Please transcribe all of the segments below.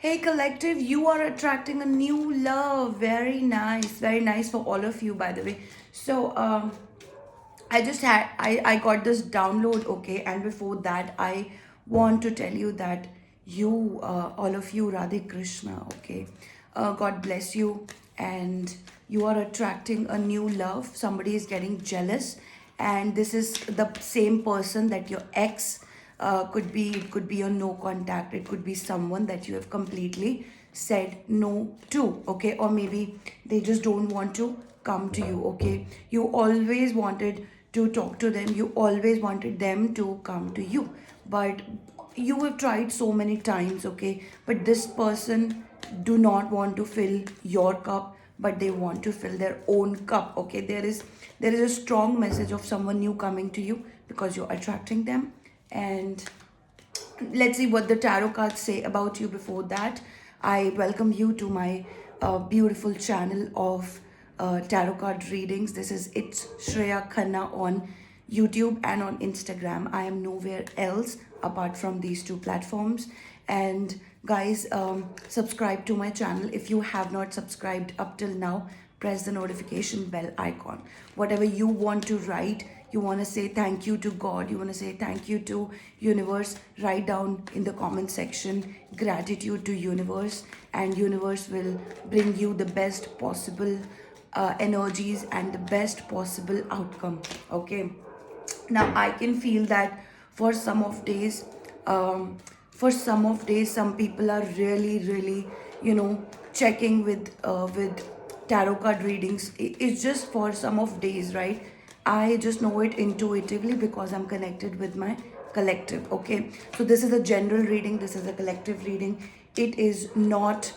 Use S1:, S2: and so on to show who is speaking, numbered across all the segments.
S1: Hey collective, you are attracting a new love. Very nice for all of you, by the way. So I got this download, okay, and before that I want to tell you that you all of you, Radhe Krishna, okay, God bless you, and you are attracting a new love. Somebody is getting jealous, and this is the same person that your ex could be. It could be a no contact, it could be someone that you have completely said no to, okay, or maybe they just don't want to come to you, okay. You always wanted to talk to them, you always wanted them to come to you, but you have tried so many times, okay, but this person do not want to fill your cup, but they want to fill their own cup, okay. There is a strong message of someone new coming to you because you're attracting them. And let's see what the tarot cards say about you. Before that, I welcome you to my beautiful channel of tarot card readings. This is It's Shreya Khanna on YouTube and on Instagram. I am nowhere else apart from these two platforms. And guys, subscribe to my channel if you have not subscribed up till now. Press the notification bell icon. Whatever you want to write, you want to say thank you to God, you want to say thank you to universe, write down in the comment section gratitude to universe, and universe will bring you the best possible energies and the best possible outcome, okay. Now I can feel that for some of days, some people are really checking with tarot card readings. It's just for some of days, right? I just know it intuitively because I'm connected with my collective, okay. So this is a general reading, this is a collective reading. It is not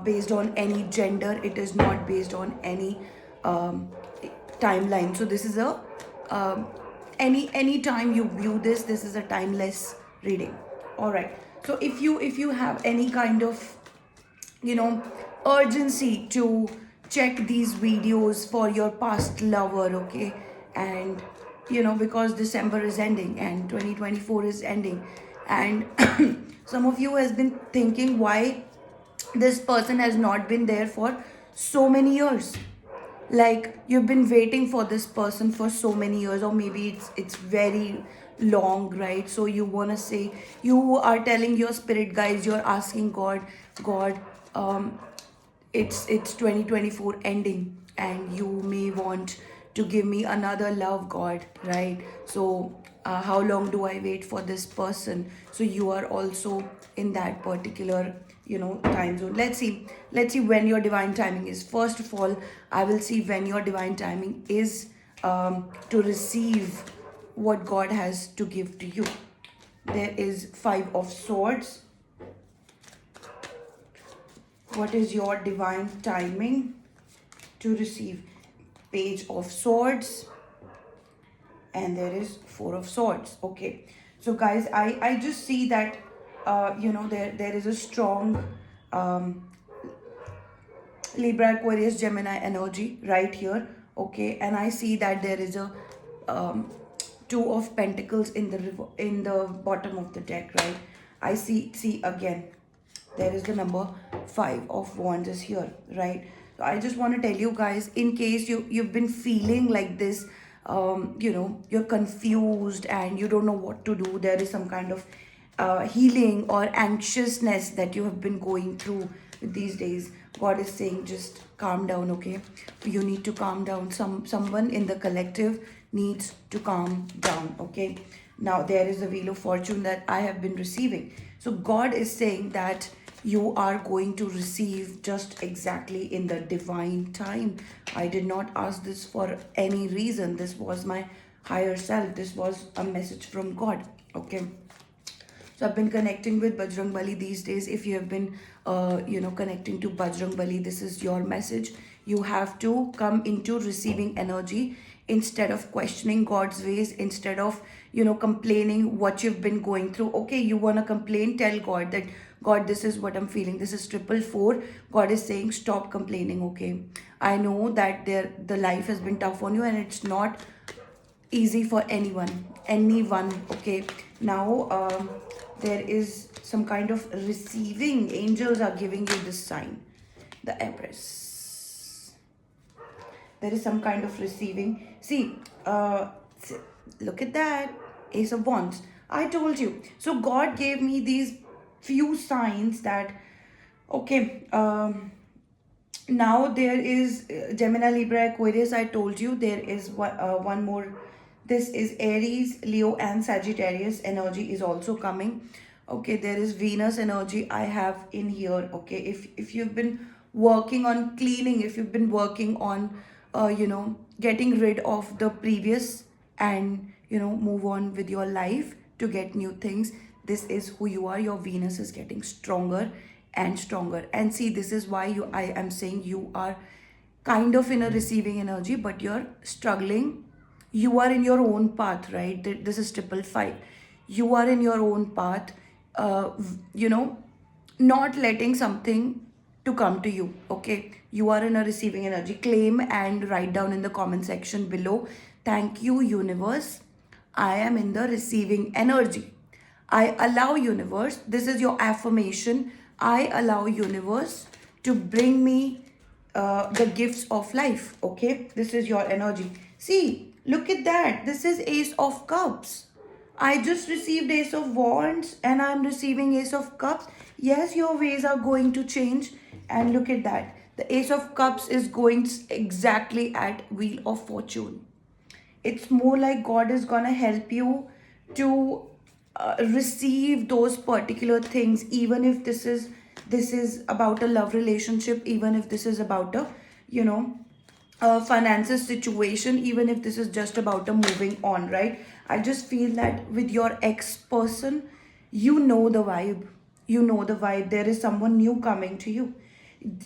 S1: based on any gender, it is not based on any um, timeline. So this is a um, any time you view this, this is a timeless reading. All right, so if you have any kind of urgency to check these videos for your past lover, okay, and because December is ending and 2024 is ending, and some of you has been thinking why this person has not been there for so many years, like you've been waiting for this person for so many years, or maybe it's very long, right? So you want to say, you are telling your spirit guys, you're asking God, um it's 2024 ending and you may want to give me another love, God, right? So how long do I wait for this person? So you are also in that particular time zone. Let's see when your divine timing is. First of all, I will see when your divine timing is to receive what God has to give to you. There is Five of Swords. What is your divine timing to receive? Page of Swords, and there is Four of Swords, okay. So guys, I just see that there is a strong um, Libra, Aquarius, Gemini energy right here, okay. And I see that there is a um, Two of Pentacles in the bottom of the deck, right? I see again, there is the number Five of Wands is here, right? So I just want to tell you guys, in case you've been feeling like this, you're confused and you don't know what to do, there is some kind of healing or anxiousness that you have been going through these days. God is saying just calm down, okay. You need to calm down. Someone in the collective needs to calm down, okay. Now there is the Wheel of Fortune that I have been receiving. So God is saying that you are going to receive just exactly in the divine time. I did not ask this for any reason. This was my higher self, this was a message from God, okay. So I've been connecting with Bajrang Bali these days. If you have been, connecting to Bajrang Bali, this is your message. You have to come into receiving energy instead of questioning God's ways, instead of, complaining what you've been going through. Okay, you want to complain, tell God that, God, this is what I'm feeling. This is 444. God is saying, stop complaining, okay? I know that the life has been tough on you and it's not easy for anyone, okay. Now there is some kind of receiving. Angels are giving you this sign, the Empress. There is some kind of receiving. See, look at that, Ace of Wands. I told you. So God gave me these few signs that, okay, now there is Gemini, Libra, Aquarius. I told you there is one more. This is Aries, Leo, and Sagittarius energy is also coming. Okay, there is Venus energy I have in here. Okay, if you've been working on cleaning, if you've been working on getting rid of the previous, and move on with your life to get new things, this is who you are. Your Venus is getting stronger and stronger. And see, this is why I am saying you are kind of in a receiving energy, but you're struggling. You are in your own path, right? This is 555. You are in your own path, not letting something to come to you. Okay, you are in a receiving energy. Claim and write down in the comment section below, thank you universe, I am in the receiving energy. I allow universe, this is your affirmation, I allow universe to bring me the gifts of life. Okay, this is your energy. See, look at that, this is Ace of Cups. I just received Ace of Wands and I'm receiving Ace of Cups. Yes, your ways are going to change. And look at that, the Ace of Cups is going exactly at Wheel of Fortune. It's more like God is gonna help you to receive those particular things, even if this is about a love relationship, even if this is about a you know finances situation, even if this is just about a moving on, right? I just feel that with your ex person, you know the vibe. You know the vibe. There is someone new coming to you.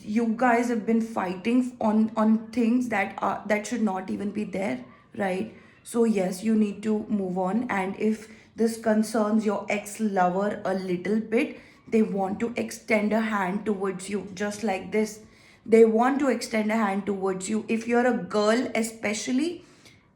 S1: You guys have been fighting on things that should not even be there, right? So yes, you need to move on. And if this concerns your ex lover a little bit, they want to extend a hand towards you, just like this. They want to extend a hand towards you. If you're a girl especially,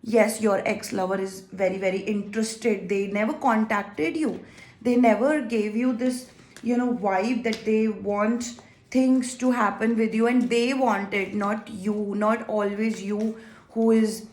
S1: yes, your ex lover is very very interested. They never contacted you, they never gave you this vibe that they want things to happen with you, and they want it, not you, not always you who is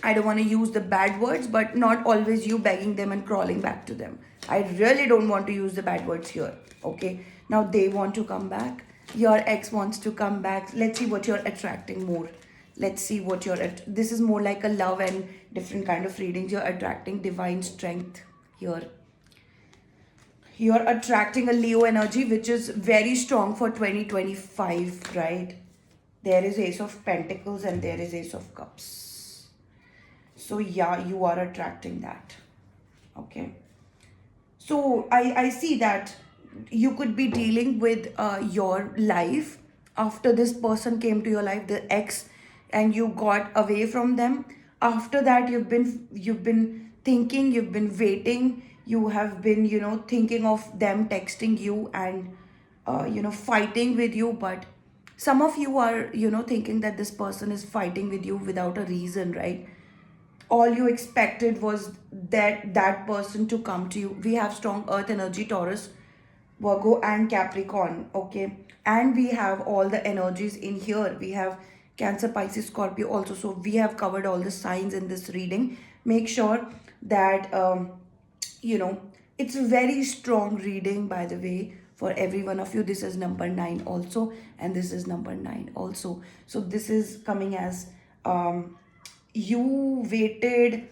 S1: I don't want to use the bad words, but not always you begging them and crawling back to them. I really don't want to use the bad words here. Okay, now they want to come back. Your ex wants to come back. Let's see what you're attracting more. Let's see what this is more like a love and different kind of readings. You're attracting divine strength here. You're attracting a Leo energy, which is very strong for 2025, right? There is Ace of Pentacles and there is Ace of Cups. So yeah, you are attracting that. Okay. So I see that you could be dealing with your life after this person came to your life, the ex, and you got away from them. After that, you've been thinking, you've been waiting, you have been thinking of them texting you and fighting with you. But some of you are thinking that this person is fighting with you without a reason, right? All you expected was that person to come to you. We have strong earth energy, Taurus, Virgo, and Capricorn. Okay, and we have all the energies in here. We have Cancer, Pisces, Scorpio also. So we have covered all the signs in this reading. Make sure that it's a very strong reading, by the way, for every one of you. This is number 9 also, and this is number 9 also. So this is coming as you waited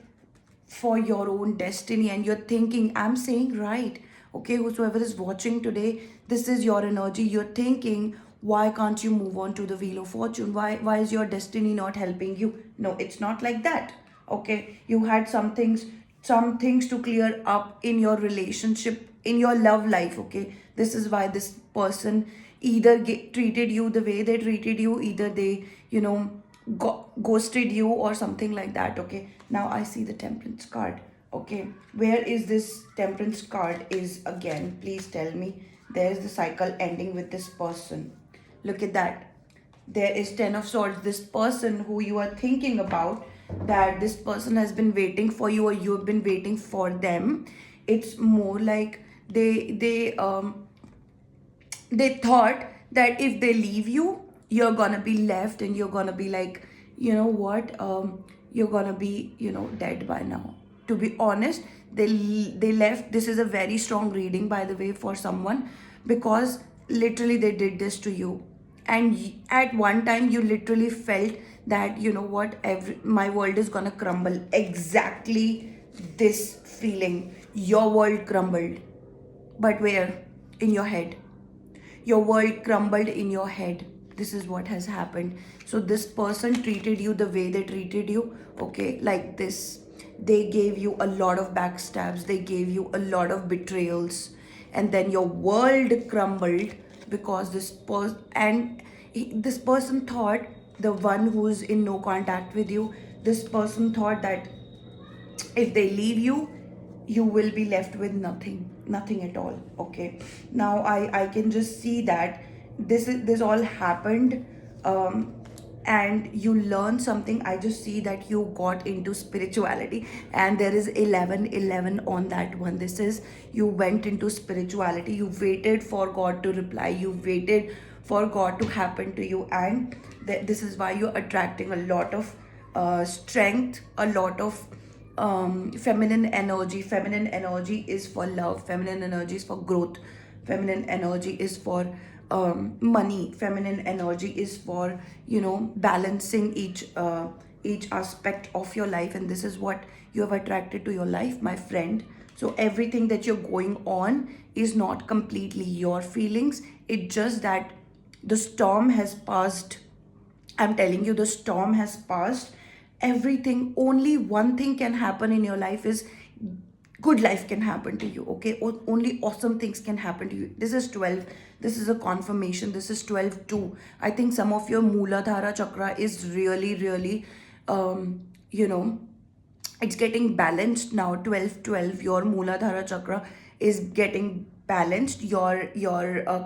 S1: for your own destiny and you're thinking, I'm saying right. Okay, whosoever is watching today, this is your energy. You're thinking, why can't you move on to the Wheel of Fortune? Why is your destiny not helping you? No, it's not like that. Okay, you had some things to clear up in your relationship, in your love life. Okay, this is why this person either treated you the way they treated you, either they ghosted you or something like that. Okay, now I see the Temperance card. Okay, where is this Temperance card is again? Please tell me. There's the cycle ending with this person. Look at that. There is 10 of Swords. This person who you are thinking about, that this person has been waiting for you or you have been waiting for them, It's more like they thought that if they leave you, you're gonna be left and you're gonna be like, you know what, you're gonna be, dead by now. To be honest, they left. This is a very strong reading, by the way, for someone, because literally they did this to you. And at one time you literally felt that, you know what, my world is gonna crumble. Exactly this feeling, your world crumbled. But where? In your head. Your world crumbled in your head. This is what has happened. So this person treated you the way they treated you, okay, like this. They gave you a lot of backstabs, they gave you a lot of betrayals, and then your world crumbled because this person thought, the one who's in no contact with you, this person thought that if they leave you, you will be left with nothing at all. Okay, now I can just see that this all happened, and you learn something. I just see that you got into spirituality, and there is 11 on that one. This is, you went into spirituality, you waited for God to reply, you waited for God to happen to you, and this is why you're attracting a lot of strength, a lot of feminine energy. Feminine energy is for love, feminine energy is for growth, feminine energy is for money, feminine energy is for, balancing each aspect of your life. And this is what you have attracted to your life, my friend. So everything that you're going on is not completely your feelings. It's just that the storm has passed. I'm telling you, the storm has passed. Everything, only one thing can happen in your life is good life can happen to you. Okay, only awesome things can happen to you. This is 12. This is a confirmation. This is 12 too. I think some of your Mooladhara chakra is really, really, you know, it's getting balanced now. 12 12, your Mooladhara chakra is getting balanced. Your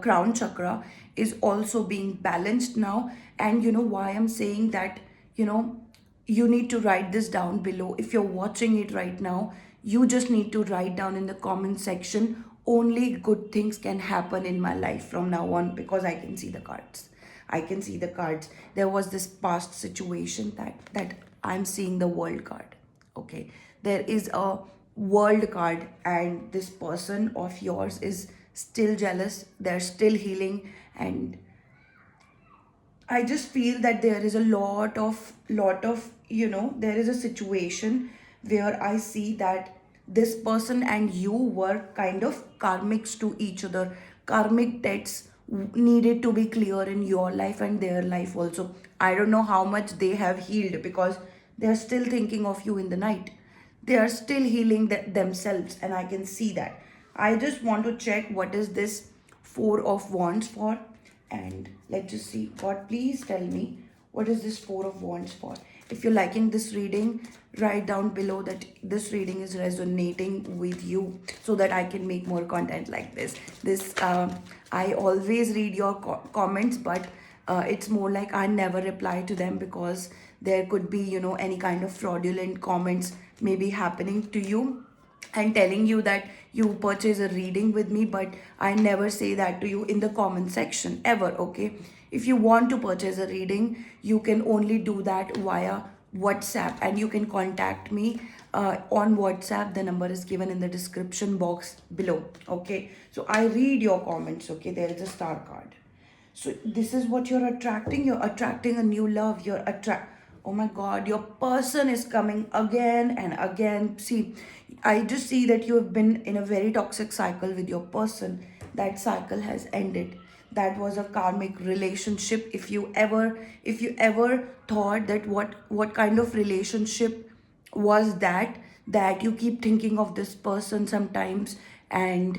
S1: crown chakra is also being balanced now. And you know why I'm saying that, you know you need to write this down below. If you're watching it right now, you just need to write down in the comment section, only good things can happen in my life from now on, because I can see the cards. I can see the cards. There was this past situation that I'm seeing the world card. Okay, there is a world card, and this person of yours is still jealous. They're still healing, and I just feel that there is a lot of there is a situation where I see that this person and you were kind of karmics to each other. Karmic debts needed to be clear in your life and their life also. I don't know how much they have healed, because they are still thinking of you in the night. They are still healing themselves, and I can see that. I just want to check what is this Four of Wands for, and let's just see. God, please tell me, what is this Four of Wands for? If you're liking this reading, write down below that this reading is resonating with you, so that I can make more content like this. I always read your comments, but it's more like I never reply to them, because there could be, any kind of fraudulent comments maybe happening to you and telling you that you purchase a reading with me. But I never say that to you in the comment section ever. Okay, if you want to purchase a reading, you can only do that via WhatsApp, and you can contact me on WhatsApp. The number is given in the description box below. Okay, so I read your comments. Okay, there is a star card. So this is what you're attracting. You're attracting a new love. Oh my God, your person is coming again and again. See, I just see that you have been in a very toxic cycle with your person. That cycle has ended. That was a karmic relationship. If you ever thought that what kind of relationship was that you keep thinking of this person sometimes, and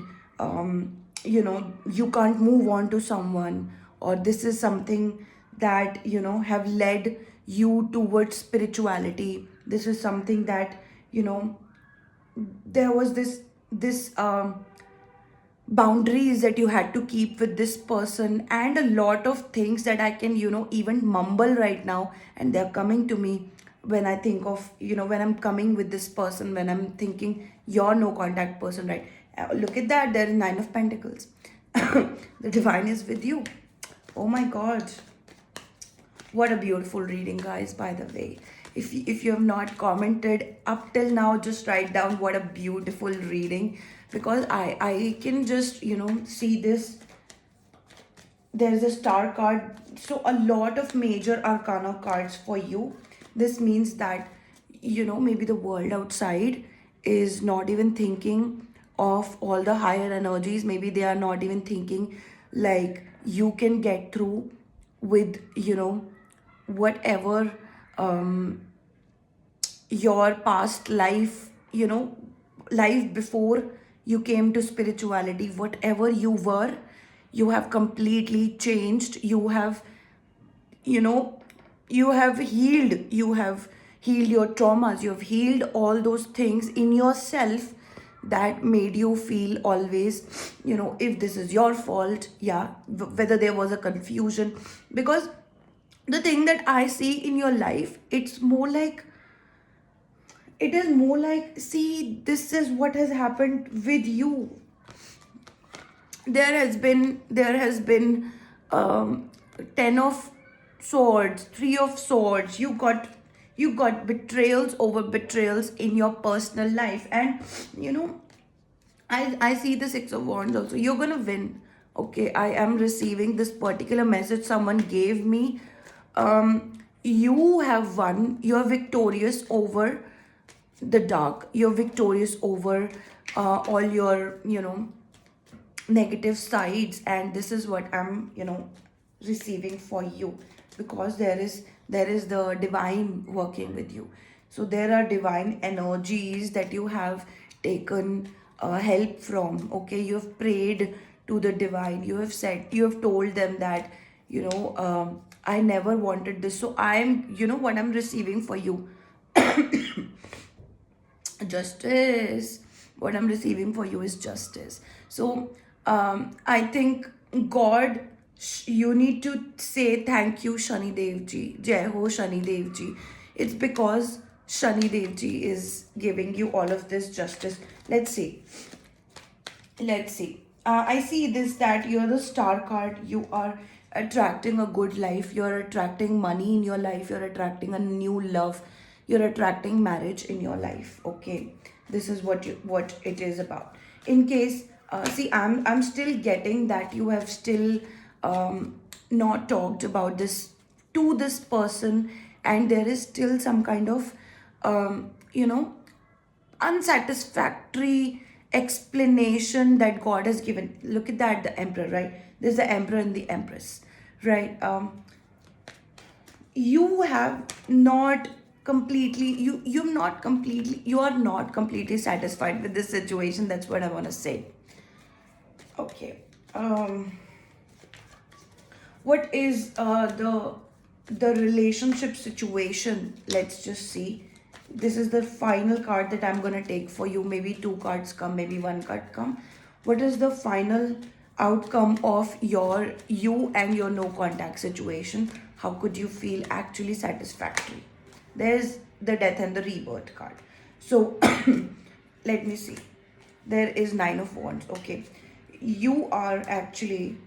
S1: you can't move on to someone, or this is something that have led you towards spirituality. This is something that there was this boundaries that you had to keep with this person, and a lot of things that I can even mumble right now, and they're coming to me. when I think of, when I'm coming with this person, when I'm thinking your no contact person, right? Look at that, there is Nine of Pentacles. The divine is with you. Oh my God. What a beautiful reading, guys, by the way. If you have not commented up till now, just write down what a beautiful reading, because I can just, see this. There's a star card, so a lot of major arcana cards for you. This means that, maybe the world outside is not even thinking of all the higher energies. Maybe they are not even thinking like you can get through with, whatever um your past life, life before you came to spirituality, whatever you were, you have completely changed. You know, you have healed. You have healed your traumas. You have healed all those things in yourself that made you feel always, if this is your fault, yeah, whether there was a confusion. Because the thing that I see in your life, it is more like, see, this is what has happened with you. There has been 10 of swords, 3 of swords. You got betrayals over betrayals in your personal life. And you know I see the Six of Wands also. You're gonna win. Okay, I am receiving this particular message someone gave me. You have won. You're victorious over the dark. You're victorious over all your, negative sides. And this is what I'm, receiving for you, because there is the divine working with you. So there are divine energies that you have taken help from. Okay, you have prayed to the divine. You have told them that, I never wanted this, so I'm, what I'm receiving for you, justice. What I'm receiving for you is justice. So I think God, you need to say thank you, Shani Dev Ji. Jai Ho, Shani Dev Ji. It's because Shani Dev Ji is giving you all of this justice. Let's see. I see this, that you're the star card. You are attracting a good life. You're attracting money in your life. You're attracting a new love. You're attracting marriage in your life. Okay, this is what it is about. In case, see, I'm still getting that you have still not talked about this to this person, and there is still some kind of unsatisfactory explanation that God has given. Look at that, the Emperor, right? There's the Emperor and the Empress, right? You have not completely, you are not completely satisfied with this situation. That's what I want to say. Okay. What is the relationship situation? Let's just see. This is the final card that I'm going to take for you. Maybe 2 cards come, maybe 1 card come. What is the final outcome of you and your no contact situation? How could you feel actually satisfactory? There's the Death and the Rebirth card. So let me see. There is 9 of Wands. Okay, you are actually,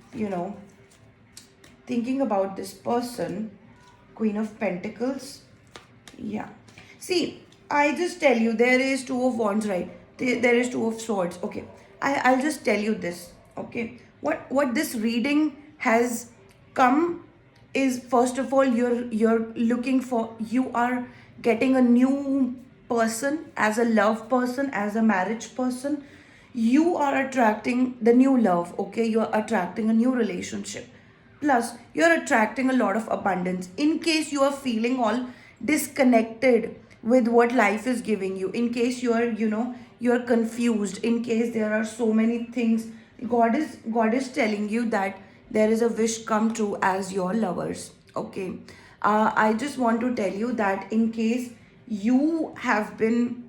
S1: thinking about this person. Queen of Pentacles. Yeah. See, I just tell you, there is 2 of Wands, right? There is 2 of Swords. Okay. I'll just tell you this. Okay. What this reading has come is, first of all, you're looking for, you are getting a new person, as a love person, as a marriage person. You are attracting the new love. Okay, you're attracting a new relationship. Plus, you're attracting a lot of abundance. In case you are feeling all disconnected with what life is giving you, in case you're confused, in case there are so many things, God is telling you that there is a wish come true as your lovers. Okay. I just want to tell you that in case you have been,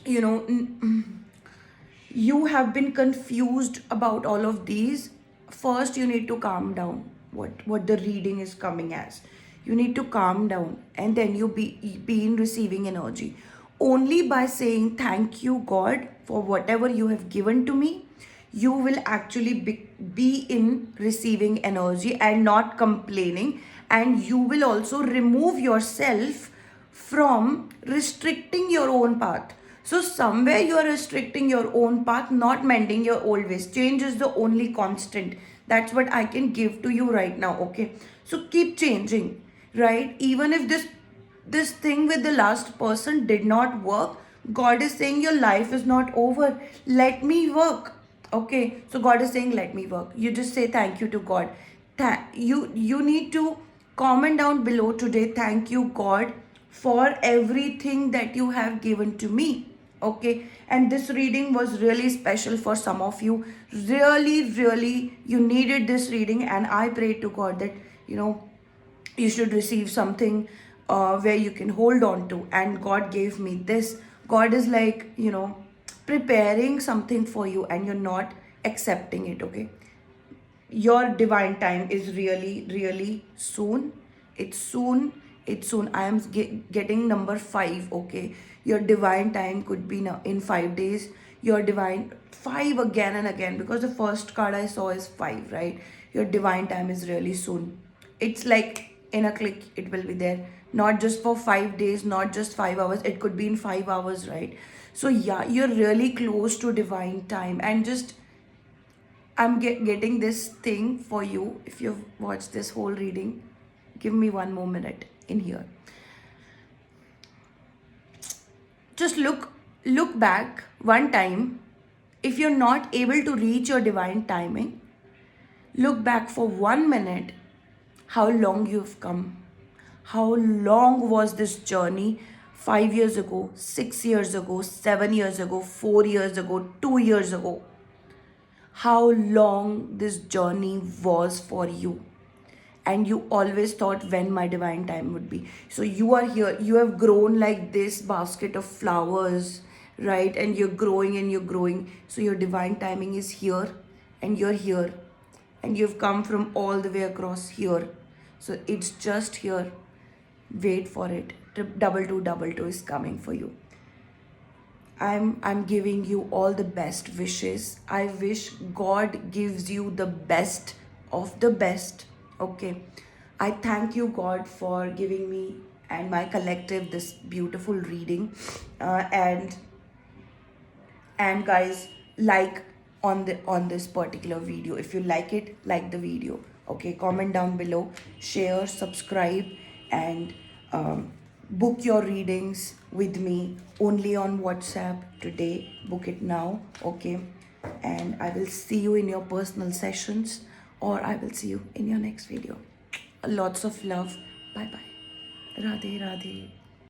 S1: you know, you have been confused about all of these, first you need to calm down. What the reading is coming as, You need to calm down, and then you be in receiving energy. Only by saying thank you, God, for whatever you have given to me, you will actually be in receiving energy and not complaining. And you will also remove yourself from restricting your own path. So somewhere you are restricting your own path, not mending your old ways. Change is the only constant. That's what I can give to you right now. Okay, so keep changing, right? Even if this thing with the last person did not work, God is saying your life is not over. Let me work. Okay, so God is saying let me work. You just say thank you to God. You need to comment down below today, thank you God for everything that you have given to me. Okay, and this reading was really special for some of you. Really you needed this reading, and I pray to God that you know you should receive something where you can hold on to. And God gave me this. God is like, preparing something for you, and you're not accepting it. Okay, your divine time is really soon. It's soon. I am getting number 5. Okay, your divine time could be now in 5 days. Your divine 5 again and again, because the first card I saw is 5, right? Your divine time is really soon. It's like in a click it will be there, not just for 5 days, not just 5 hours, it could be in 5 hours, right? So yeah, you're really close to divine time. And just I'm getting this thing for you. If you've watched this whole reading, give me 1 more minute in here. Just look back one time. If you're not able to reach your divine timing, look back for 1 minute how long you've come. How long was this journey? 5 years ago, 6 years ago, 7 years ago, 4 years ago, 2 years ago. How long this journey was for you. And you always thought when my divine time would be. So you are here, you have grown like this basket of flowers, right? And you're growing and you're growing. So your divine timing is here, and you're here, and you've come from all the way across here. So it's just here. Wait for it. Double two is coming for you. I'm giving you all the best wishes. I wish God gives you the best of the best. Okay. I thank you, God, for giving me and my collective this beautiful reading. And guys, like on this particular video. If you like it, like the video. Okay, comment down below, share, subscribe, and book your readings with me only on WhatsApp today. Book it now. Okay, and I will see you in your personal sessions, or I will see you in your next video. Lots of love. Bye bye. Radhe Radhe.